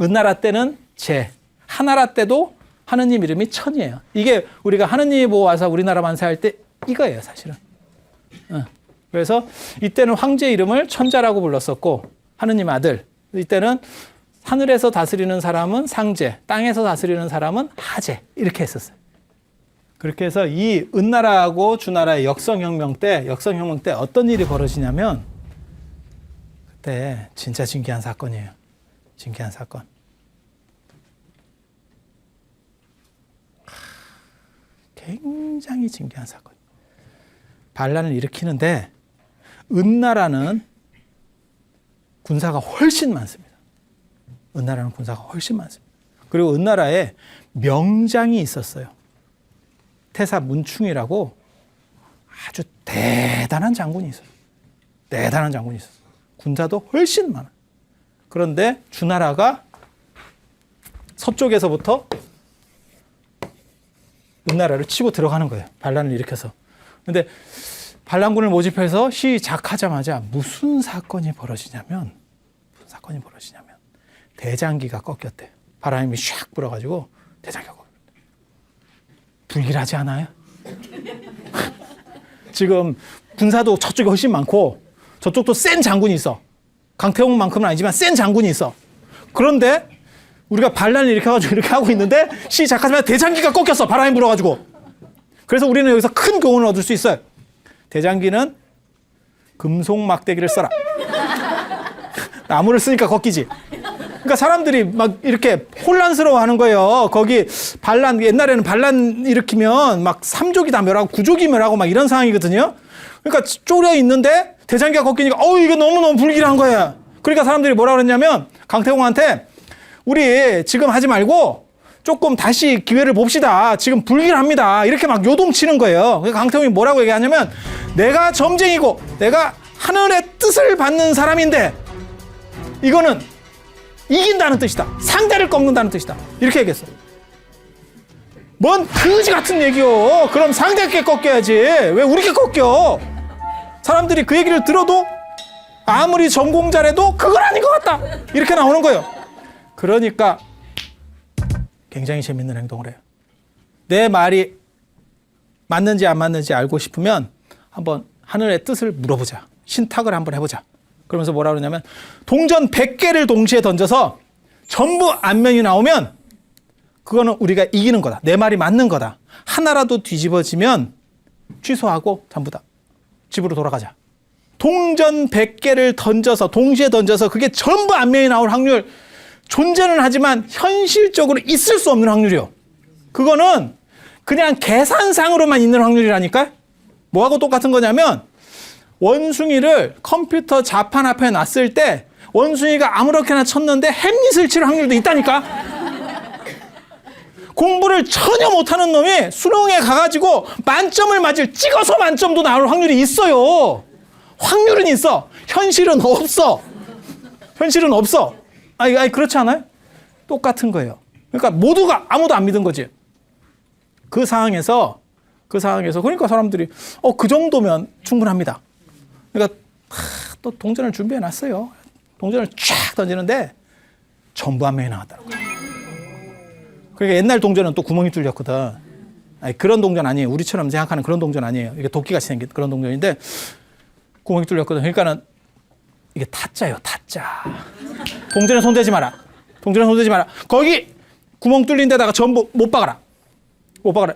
은나라 때는 제. 하나라 때도 하느님 이름이 천이에요. 이게 우리가 하느님이 보고 와서 우리나라 만세할 때 이거예요, 사실은. 그래서 이때는 황제 이름을 천자라고 불렀었고 하느님 아들. 이때는 하늘에서 다스리는 사람은 상제, 땅에서 다스리는 사람은 하제 이렇게 했었어요. 그렇게 해서 이 은나라하고 주나라의 역성혁명 때 어떤 일이 벌어지냐면 그때 진짜 진기한 사건이에요. 진기한 사건. 굉장히 진기한 사건. 반란을 일으키는데 은나라는 군사가 훨씬 많습니다. 은나라는 군사가 훨씬 많습니다. 그리고 은나라에 명장이 있었어요. 태사 문충이라고 아주 대단한 장군이 있어요. 대단한 장군이 있어요. 군사도 훨씬 많아. 그런데 주나라가 서쪽에서부터 은나라를 치고 들어가는 거예요. 반란을 일으켜서. 그런데 반란군을 모집해서 시작하자마자 무슨 사건이 벌어지냐면 대장기가 꺾였대. 바람이 샥 불어가지고 대장기가 꺾였대. 불길하지 않아요? 지금 군사도 저쪽에 훨씬 많고 저쪽도 센 장군이 있어. 강태공만큼은 아니지만 센 장군이 있어. 그런데 우리가 반란을 일으켜가지고 이렇게 하고 있는데 시작하자마자 대장기가 꺾였어. 바람이 불어가지고. 그래서 우리는 여기서 큰 교훈을 얻을 수 있어요. 대장기는 금속 막대기를 써라. 나무를 쓰니까 꺾이지. 그러니까 사람들이 막 이렇게 혼란스러워 하는 거예요. 거기 반란, 옛날에는 반란 일으키면 막 3족이 다 멸하고 9족이 멸하고 막 이런 상황이거든요. 그러니까 쪼려 있는데 대장기가 꺾이니까 이거 너무너무 불길한 거야. 그러니까 사람들이 뭐라 그랬냐면 강태공한테 우리 지금 하지 말고 조금 다시 기회를 봅시다. 지금 불길합니다. 이렇게 막 요동치는 거예요. 그러니까 강태공이 뭐라고 얘기하냐면 내가 점쟁이고 내가 하늘의 뜻을 받는 사람인데 이거는 이긴다는 뜻이다. 상대를 꺾는다는 뜻이다. 이렇게 얘기했어. 뭔 거지 같은 얘기요. 그럼 상대께 꺾여야지. 왜 우리께 꺾여? 사람들이 그 얘기를 들어도 아무리 전공자래도 그건 아닌 것 같다. 이렇게 나오는 거예요. 그러니까 굉장히 재밌는 행동을 해요. 내 말이 맞는지 안 맞는지 알고 싶으면 한번 하늘의 뜻을 물어보자. 신탁을 한번 해보자. 그러면서 뭐라 그러냐면 동전 100개를 동시에 던져서 전부 안면이 나오면 그거는 우리가 이기는 거다. 내 말이 맞는 거다. 하나라도 뒤집어지면 취소하고 전부 다 집으로 돌아가자. 동전 100개를 던져서 동시에 던져서 그게 전부 안면이 나올 확률 존재는 하지만 현실적으로 있을 수 없는 확률이요. 그거는 그냥 계산상으로만 있는 확률이라니까. 뭐하고 똑같은 거냐면 원숭이를 컴퓨터 자판 앞에 놨을 때 원숭이가 아무렇게나 쳤는데 햄릿을 칠 확률도 있다니까. 공부를 전혀 못하는 놈이 수능에 가가지고 만점을 맞을 찍어서 만점도 나올 확률이 있어요. 확률은 있어. 현실은 없어. 현실은 없어. 아니 그렇지 않아요? 똑같은 거예요. 그러니까 모두가 아무도 안 믿은 거지. 그 상황에서 그러니까 사람들이 그 정도면 충분합니다. 그러니까 또 동전을 준비해 놨어요. 동전을 쫙 던지는데 전부 한 명이 나왔더라고요. 그러니까 옛날 동전은 또 구멍이 뚫렸거든. 아니, 그런 동전 아니에요. 우리처럼 생각하는 그런 동전 아니에요. 이게 도끼같이 생긴 그런 동전인데 구멍이 뚫렸거든. 그러니까는 이게 타짜예요. 타짜. 동전에 손대지 마라. 동전에 손대지 마라. 거기 구멍 뚫린 데다가 전부 못 박아라. 못 박아라.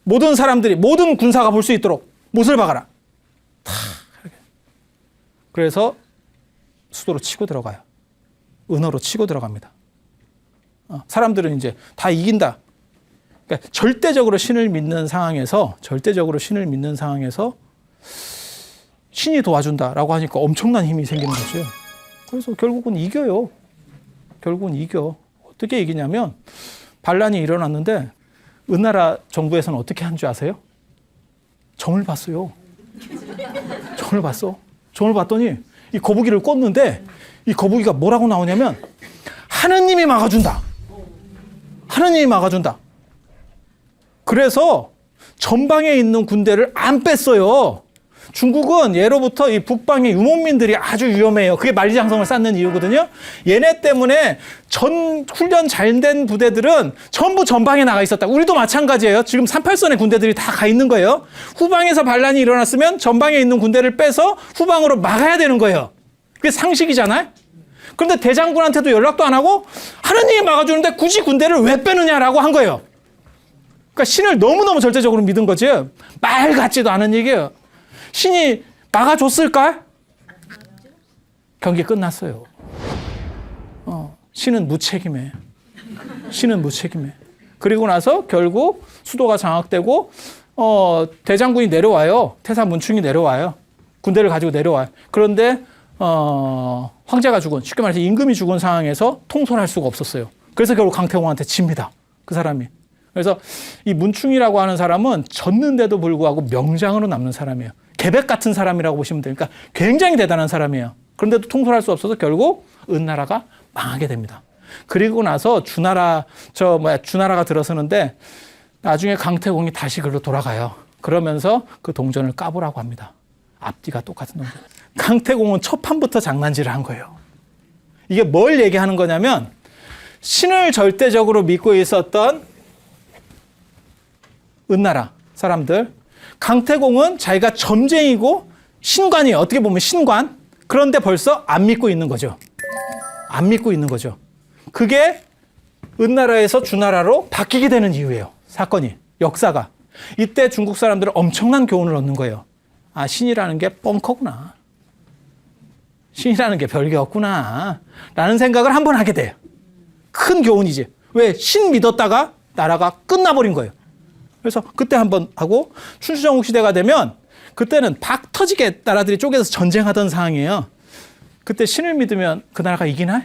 모든 사람들이 모든 군사가 볼 수 있도록 못을 박아라. 다 이렇게. 그래서 수도로 치고 들어가요. 은어로 치고 들어갑니다. 사람들은 이제 다 이긴다. 그러니까 절대적으로 신을 믿는 상황에서 신이 도와준다라고 하니까 엄청난 힘이 생기는 거죠. 그래서 결국은 이겨요. 결국은 이겨. 어떻게 이기냐면 반란이 일어났는데 은나라 정부에서는 어떻게 한 줄 아세요? 점을 봤어요. 점을 봤어. 점을 봤더니 이 거북이를 꽂는데 이 거북이가 뭐라고 나오냐면 하느님이 막아준다. 하느님이 막아준다. 그래서 전방에 있는 군대를 안 뺐어요. 중국은 예로부터 이 북방의 유목민들이 아주 위험해요. 그게 만리장성을 쌓는 이유거든요. 얘네 때문에 훈련 잘 된 부대들은 전부 전방에 나가 있었다. 우리도 마찬가지예요. 지금 38선의 군대들이 다 가 있는 거예요. 후방에서 반란이 일어났으면 전방에 있는 군대를 빼서 후방으로 막아야 되는 거예요. 그게 상식이잖아요. 그런데 대장군한테도 연락도 안 하고 하느님이 막아주는데 굳이 군대를 왜 빼느냐라고 한 거예요. 그러니까 신을 너무너무 절대적으로 믿은 거지. 말 같지도 않은 얘기예요. 신이 막아줬을까? 경기 끝났어요. 신은 무책임해. 신은 무책임해. 그리고 나서 결국 수도가 장악되고 대장군이 내려와요. 태사문충이 내려와요. 군대를 가지고 내려와요. 그런데 황제가 죽은, 쉽게 말해서 임금이 죽은 상황에서 통솔할 수가 없었어요. 그래서 결국 강태공한테 집니다. 그 사람이. 그래서 이 문충이라고 하는 사람은 졌는데도 불구하고 명장으로 남는 사람이에요. 계백 같은 사람이라고 보시면 되니까 굉장히 대단한 사람이에요. 그런데도 통솔할 수 없어서 결국 은나라가 망하게 됩니다. 그리고 나서 주나라가 들어서는데 나중에 강태공이 다시 글로 돌아가요. 그러면서 그 동전을 까보라고 합니다. 앞뒤가 똑같은 동전. 강태공은 첫 판부터 장난질을 한 거예요. 이게 뭘 얘기하는 거냐면 신을 절대적으로 믿고 있었던 은나라 사람들, 강태공은 자기가 점쟁이고 신관이에요. 어떻게 보면 신관. 그런데 벌써 안 믿고 있는 거죠. 안 믿고 있는 거죠. 그게 은나라에서 주나라로 바뀌게 되는 이유예요. 사건이, 역사가. 이때 중국 사람들은 엄청난 교훈을 얻는 거예요. 아, 신이라는 게 뻥커구나. 신이라는 게 별게 없구나 라는 생각을 한번 하게 돼요. 큰 교훈이지. 왜? 신 믿었다가 나라가 끝나버린 거예요. 그래서 그때 한번 하고 춘추전국 시대가 되면 그때는 박 터지게 나라들이 쪼개서 전쟁하던 상황이에요. 그때 신을 믿으면 그 나라가 이기나?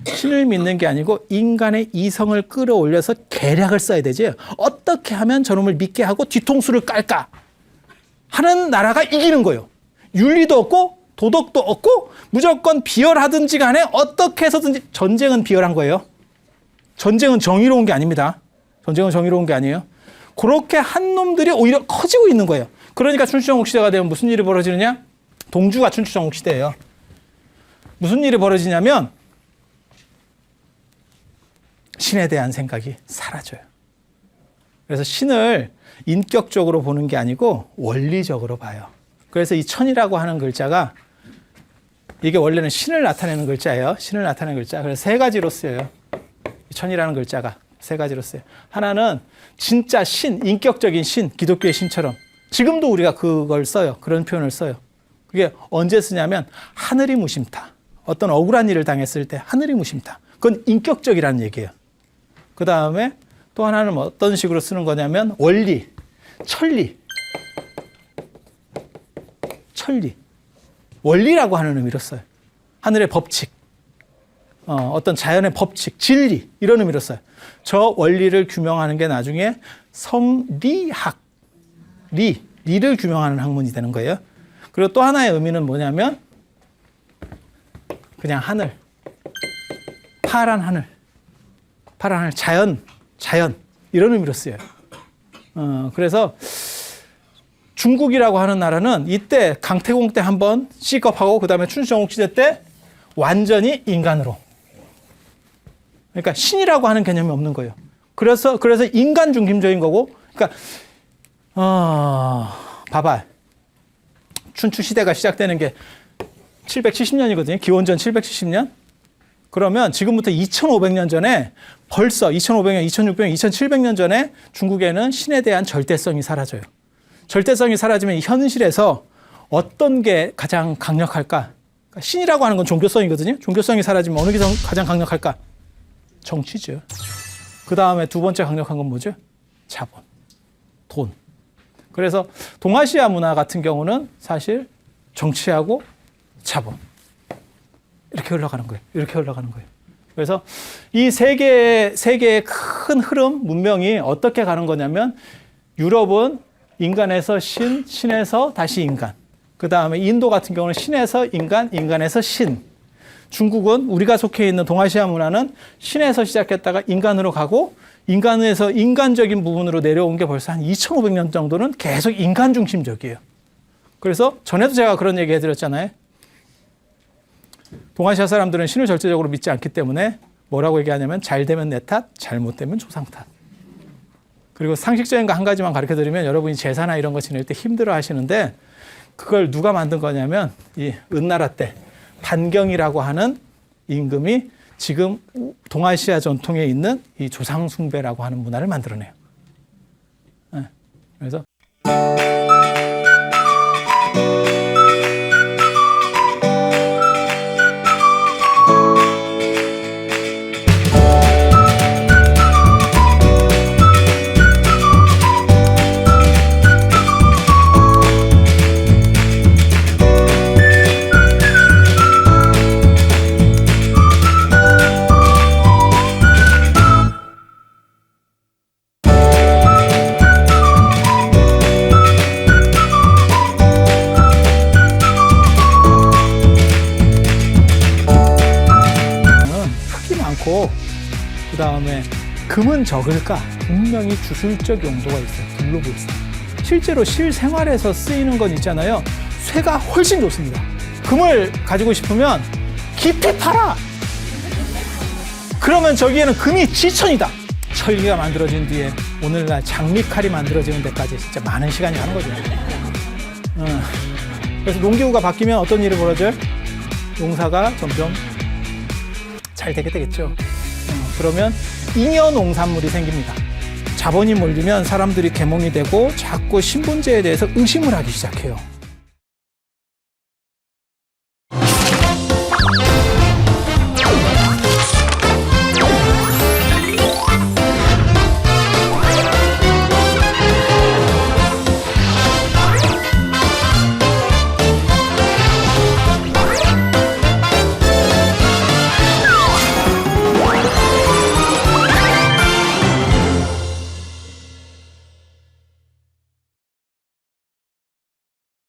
신을 믿는 게 아니고 인간의 이성을 끌어올려서 계략을 써야 되지. 어떻게 하면 저놈을 믿게 하고 뒤통수를 깔까 하는 나라가 이기는 거예요. 윤리도 없고 도덕도 없고 무조건 비열하든지 간에 어떻게 해서든지. 전쟁은 비열한 거예요. 전쟁은 정의로운 게 아닙니다. 전쟁은 정의로운 게 아니에요. 그렇게 한 놈들이 오히려 커지고 있는 거예요. 그러니까 춘추전국 시대가 되면 무슨 일이 벌어지느냐? 동주가 춘추전국 시대예요. 무슨 일이 벌어지냐면 신에 대한 생각이 사라져요. 그래서 신을 인격적으로 보는 게 아니고 원리적으로 봐요. 그래서 이 천이라고 하는 글자가 이게 원래는 신을 나타내는 글자예요. 신을 나타내는 글자. 그래서 세 가지로 쓰여요. 천이라는 글자가 세 가지로 쓰여요. 하나는 진짜 신, 인격적인 신, 기독교의 신처럼. 지금도 우리가 그걸 써요. 그런 표현을 써요. 그게 언제 쓰냐면 하늘이 무심타. 어떤 억울한 일을 당했을 때 하늘이 무심타. 그건 인격적이라는 얘기예요. 그 다음에 또 하나는 어떤 식으로 쓰는 거냐면 원리, 천리. 천리. 원리라고 하는 의미로 써요. 하늘의 법칙, 어떤 자연의 법칙, 진리 이런 의미로 써요. 저 원리를 규명하는 게 나중에 성리학, 리를 규명하는 학문이 되는 거예요. 그리고 또 하나의 의미는 뭐냐면 그냥 하늘, 파란 하늘, 자연 이런 의미로 쓰여요. 그래서 중국이라고 하는 나라는 이때 강태공 때 한번 C급하고 그 다음에 춘추전국 시대 때 완전히 인간으로. 그러니까 신이라고 하는 개념이 없는 거예요. 그래서 인간 중심적인 거고. 그러니까 봐봐. 춘추 시대가 시작되는 게 770년이거든요. 기원전 770년. 그러면 지금부터 2500년 전에 벌써 2500년, 2600년, 2700년 전에 중국에는 신에 대한 절대성이 사라져요. 절대성이 사라지면 현실에서 어떤 게 가장 강력할까? 신이라고 하는 건 종교성이거든요. 종교성이 사라지면 어느 게 가장 강력할까? 정치죠. 그 다음에 두 번째 강력한 건 뭐죠? 자본, 돈. 그래서 동아시아 문화 같은 경우는 사실 정치하고 자본. 이렇게 흘러가는 거예요. 이렇게 흘러가는 거예요. 그래서 이 세 개의 큰 흐름, 문명이 어떻게 가는 거냐면 유럽은 인간에서 신, 신에서 다시 인간. 그 다음에 인도 같은 경우는 신에서 인간, 인간에서 신. 중국은 우리가 속해 있는 동아시아 문화는 신에서 시작했다가 인간으로 가고 인간에서 인간적인 부분으로 내려온 게 벌써 한 2500년 정도는 계속 인간 중심적이에요. 그래서 전에도 제가 그런 얘기 해드렸잖아요. 동아시아 사람들은 신을 절대적으로 믿지 않기 때문에 뭐라고 얘기하냐면 잘 되면 내 탓, 잘못되면 조상 탓. 그리고 상식적인 거 한 가지만 가르쳐드리면 여러분이 제사나 이런 거 지낼 때 힘들어 하시는데 그걸 누가 만든 거냐면 이 은나라 때 단경이라고 하는 임금이 지금 동아시아 전통에 있는 이 조상 숭배라고 하는 문화를 만들어내요. 그래서 그 다음에 금은 적을까? 분명히 주술적 용도가 있어요. 글로브 있어요. 실제로 실생활에서 쓰이는 건 있잖아요. 쇠가 훨씬 좋습니다. 금을 가지고 싶으면 깊이 팔아. 그러면 저기에는 금이 지천이다. 철기가 만들어진 뒤에 오늘날 장미칼이 만들어지는 데까지 진짜 많은 시간이 가는 거죠. 그래서 농기구가 바뀌면 어떤 일이 벌어져요? 농사가 점점 잘 되게 되겠죠. 그러면 잉여 농산물이 생깁니다. 자본이 몰리면 사람들이 계몽이 되고 자꾸 신분제에 대해서 의심을 하기 시작해요.